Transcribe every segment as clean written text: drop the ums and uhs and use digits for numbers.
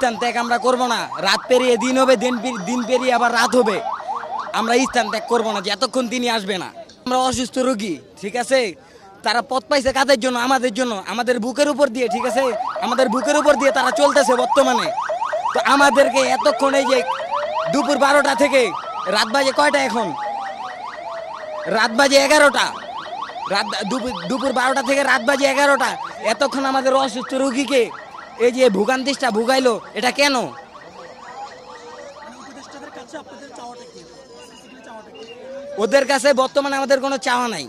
স্থান ত্যাগ আমরা করব না। রাত পেরিয়ে দিন হবে, দিন পেরিয়ে আবার রাত হবে, আমরা স্থান ত্যাগ করবো না যতক্ষণ তিনি আসবে না। আমরা অসুস্থ রোগী, ঠিক আছে? তারা পথ পাইছে কাদের জন্য? আমাদের জন্য, আমাদের বুকের উপর দিয়ে, ঠিক আছে? আমাদের বুকের উপর দিয়ে তারা চলতেছে বর্তমানে। তো আমাদেরকে এতক্ষণ এই যে দুপুর 12টা থেকে রাত বাজে কয়টা এখন? রাত বাজে 11টা। দুপুর 12টা থেকে রাত বাজে 11টা, এতক্ষণ আমাদের অসুস্থ রোগীকে এই যে ভোগান্তিটা ভুগাইলো, এটা কেন? ওদের কাছে বর্তমানে আমাদের কোনো চাওয়া নাই,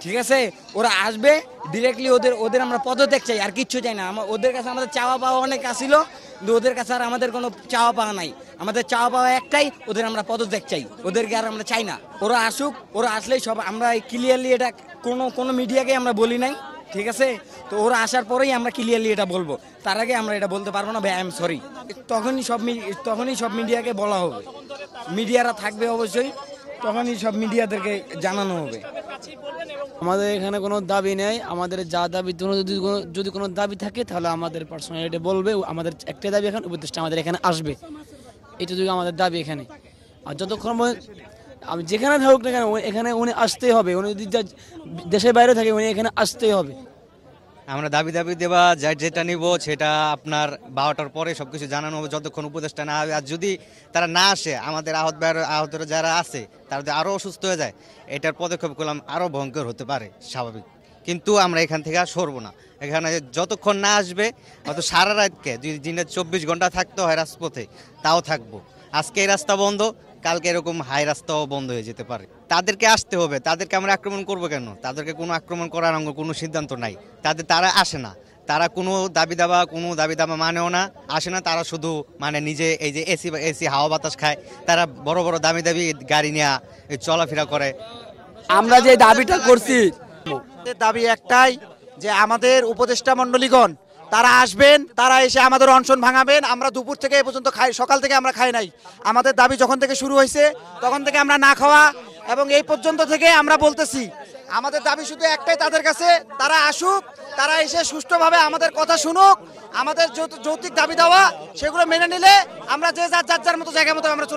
ঠিক আছে? ওরা আসবে ডিরেক্টলি, ওদের আমরা পদত্যাগ চাই, আর কিচ্ছু চাই না। ওদের কাছে আমাদের চাওয়া পাওয়া অনেক আসিল, কিন্তু ওদের কাছে আর আমাদের কোনো চাওয়া পাওয়া নাই। আমাদের চাওয়া পাওয়া একটাই, ওদের আমরা পদত্যাগ চাই, ওদেরকে আর আমরা চাই না। ওরা আসুক, ওরা আসলেই সব আমরা ক্লিয়ারলি, এটা কোনো মিডিয়াকে আমরা বলি নাই, ঠিক আছে? তো ওরা আসার পরেই আমরা ক্লিয়ারলি এটা বলবো, তার আগে আমরা এটা বলতে পারবো না। ভাই আই এম সরি। তখনই সব মিডিয়াকে বলা হবে, মিডিয়ারা থাকবে অবশ্যই, তখনই সব মিডিয়াদেরকে জানানো হবে। আমাদের এখানে কোনো দাবি নেই। আমাদের যা দাবি, যদি কোনো দাবি থাকে তাহলে আমাদের পার্সোনালিটি বলবে। আমাদের একটাই দাবি, এখন উপদেষ্টা আমাদের এখানে আসবে, এটা যদি আমাদের দাবি এখানে। আর যতক্ষণ আমি যেখানে থাকুক না কেন, এখানে উনি আসতেই হবে। উনি যদি দেশের বাইরে থাকে, উনি এখানে আসতেই হবে। আমরা দাবি দেওয়া যেটা নিব সেটা আপনার 12টার পরে সবকিছু জানানো হবে, যতক্ষণ উপদেষ্টা না হবে। আর যদি তারা না আসে, আমাদের আহতরা যারা আছে তারা যদি আরও অসুস্থ হয়ে যায়, এটার পদক্ষেপ করলাম আরও ভয়ঙ্কর হতে পারে, স্বাভাবিক। কিন্তু আমরা এখান থেকে আর সরবো না। এখানে যতক্ষণ না আসবে, হয়তো সারা রাতকে যদি দিনে 24 ঘন্টা থাকতে হয় রাজপথে, তাও থাকবো। আজকে এই রাস্তা বন্ধ, কালকে এরকম হাই রাস্তাও বন্ধ হয়ে যেতে পারে। তাদেরকে আসতে হবে। তাদেরকে আমরা আক্রমণ করবো কেন? তাদেরকে কোনো আক্রমণ করার কোনো সিদ্ধান্ত নাই। তারা আসে না, তারা কোনো দাবি দাবা মানেও না, আসে না। তারা শুধু মানে নিজে এই যে এসি হাওয়া বাতাস খায়, তারা বড় বড় দামি গাড়ি নিয়ে চলাফেরা করে। আমরা যে দাবিটা করছি, দাবি একটাই, যে আমাদের উপদেষ্টা মণ্ডলীগণ তারা আসবেন, তারা এসে আমাদের অনশন ভাঙাবেন। আমরা দুপুর থেকে এ পর্যন্ত সকাল থেকে আমরা খাই নাই। আমাদের দাবি যখন থেকে শুরু হয়েছে তখন থেকে আমরা না খাওয়া, এবং এই পর্যন্ত থেকে আমরা বলতেছি আমাদের দাবি শুধু একটাই তাদের কাছে, তারা আসুক, তারা এসে সুষ্ঠুভাবে আমাদের কথা শুনুক। আমাদের যৌক্তিক দাবি দেওয়া সেগুলো মেনে নিলে আমরা যে যার মতো জায়গা মতো আমরা